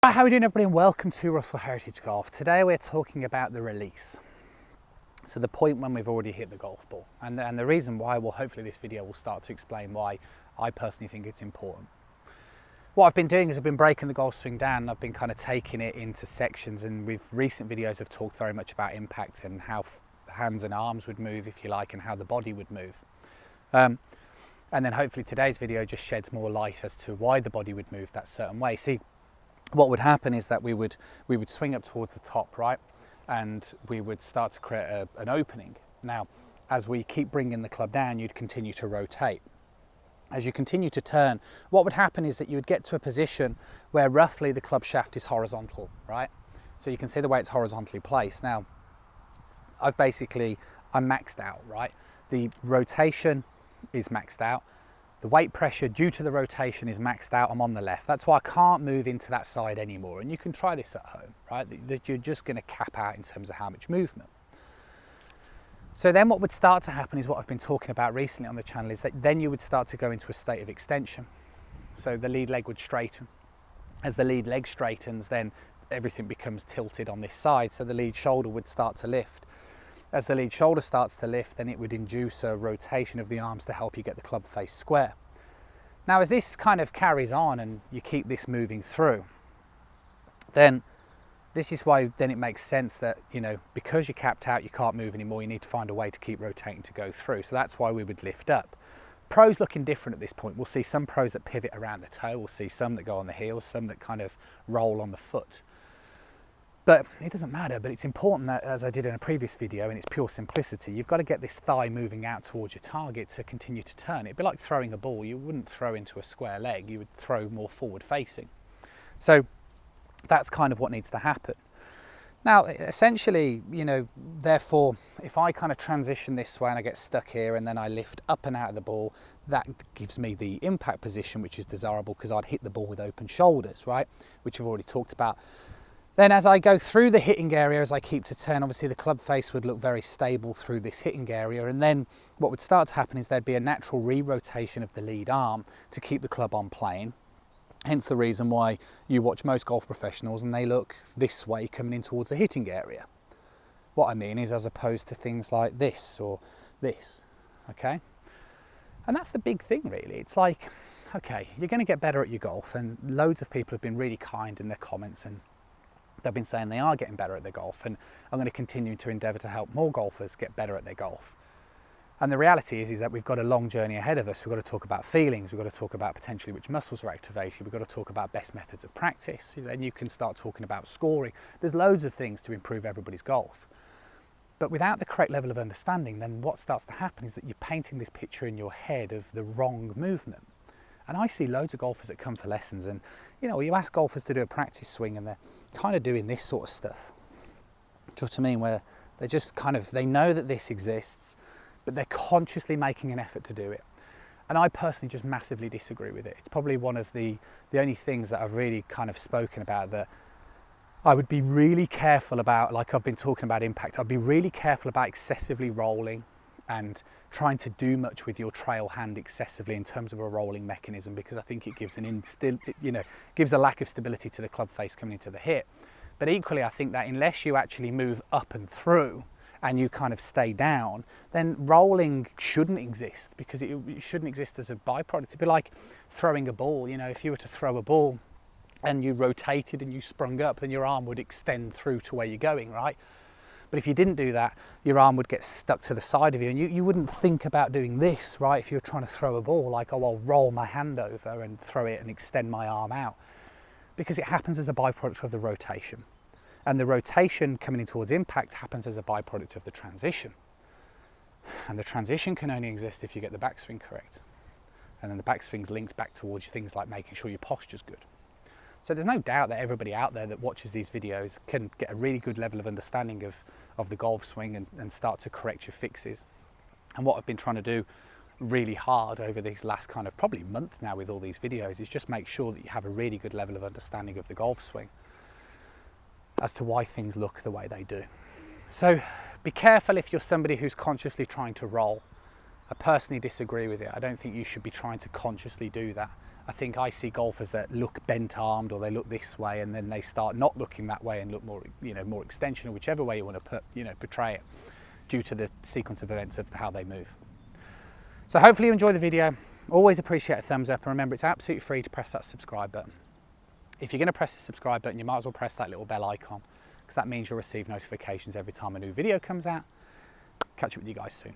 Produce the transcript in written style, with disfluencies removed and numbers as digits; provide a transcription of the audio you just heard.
Hi, how are we doing, everybody, and welcome to Russell Heritage Golf. Today we're talking about the release. So the point when we've already hit the golf ball. And the reason why, well, hopefully this video will start to explain why I personally think it's important. What I've been doing is I've been breaking the golf swing down and I've been kind of taking it into sections, and with recent videos I've talked very much about impact and how hands and arms would move, if you like, and how the body would move. And then hopefully today's video just sheds more light as to why the body would move that certain way. See, what would happen is that we would swing up towards the top, right? And we would start to create an opening. Now, as we keep bringing the club down, you'd continue to rotate. As you continue to turn, what would happen is that you would get to a position where roughly the club shaft is horizontal, right? So you can see the way it's horizontally placed. Now, I'm maxed out, right? The rotation is maxed out. The weight pressure due to the rotation is maxed out. I'm on the left. That's why I can't move into that side anymore. And you can try this at home, right? That you're just going to cap out in terms of how much movement. So then what would start to happen is what I've been talking about recently on the channel, is that then you would start to go into a state of extension. So the lead leg would straighten. As the lead leg straightens, then everything becomes tilted on this side. So the lead shoulder would start to lift. As the lead shoulder starts to lift, then it would induce a rotation of the arms to help you get the club face square. Now, as this kind of carries on and you keep this moving through, then this is why then it makes sense that, you know, because you're capped out, you can't move anymore, you need to find a way to keep rotating to go through. So that's why we would lift up. Pros looking different at this point. We'll see some pros that pivot around the toe, we'll see some that go on the heels, some that kind of roll on the foot. But it doesn't matter, but it's important that, as I did in a previous video, in its pure simplicity, you've got to get this thigh moving out towards your target to continue to turn. It'd be like throwing a ball. You wouldn't throw into a square leg, you would throw more forward facing. So that's kind of what needs to happen. Now, essentially, you know, therefore, if I kind of transition this way and I get stuck here and then I lift up and out of the ball, that gives me the impact position, which is desirable because I'd hit the ball with open shoulders, right? Which I've already talked about. Then as I go through the hitting area, as I keep to turn, obviously the club face would look very stable through this hitting area. And then what would start to happen is there'd be a natural re-rotation of the lead arm to keep the club on plane. Hence the reason why you watch most golf professionals and they look this way coming in towards the hitting area. What I mean is as opposed to things like this or this, okay? And that's the big thing really. It's like, okay, you're going to get better at your golf, and loads of people have been really kind in their comments and they've been saying they are getting better at their golf, and I'm going to continue to endeavour to help more golfers get better at their golf. And the reality is that we've got a long journey ahead of us. We've got to talk about feelings, we've got to talk about potentially which muscles are activated, we've got to talk about best methods of practice, then you can start talking about scoring. There's loads of things to improve everybody's golf. But without the correct level of understanding, then what starts to happen is that you're painting this picture in your head of the wrong movement. And I see loads of golfers that come for lessons, and you know, you ask golfers to do a practice swing and they're kind of doing this sort of stuff. Do you know what I mean? Where they just kind of, they know that this exists, but they're consciously making an effort to do it. And I personally just massively disagree with it. It's probably one of the only things that I've really kind of spoken about that I would be really careful about, like I've been talking about impact, I'd be really careful about excessively rolling and trying to do much with your trail hand excessively in terms of a rolling mechanism, because I think it gives gives a lack of stability to the club face coming into the hit. But equally, I think that unless you actually move up and through and you kind of stay down, then rolling shouldn't exist, because it shouldn't exist as a byproduct. It'd be like throwing a ball. You know, if you were to throw a ball and you rotated and you sprung up, then your arm would extend through to where you're going, right? But if you didn't do that, your arm would get stuck to the side of you, and you wouldn't think about doing this, right? If you're trying to throw a ball, like, oh, I'll roll my hand over and throw it and extend my arm out, because it happens as a byproduct of the rotation. And the rotation coming in towards impact happens as a byproduct of the transition. And the transition can only exist if you get the backswing correct. And then the backswing's linked back towards things like making sure your posture's good. So there's no doubt that everybody out there that watches these videos can get a really good level of understanding of the golf swing and start to correct your fixes. And what I've been trying to do really hard over these last kind of probably month now with all these videos is just make sure that you have a really good level of understanding of the golf swing as to why things look the way they do. So be careful if you're somebody who's consciously trying to roll. I personally disagree with it. I don't think you should be trying to consciously do that. I think I see golfers that look bent-armed, or they look this way, and then they start not looking that way and look more, more extension, or whichever way you want to portray it, due to the sequence of events of how they move. So hopefully you enjoy the video. Always appreciate a thumbs up, and remember, it's absolutely free to press that subscribe button. If you're going to press the subscribe button, you might as well press that little bell icon, because that means you'll receive notifications every time a new video comes out. Catch up with you guys soon.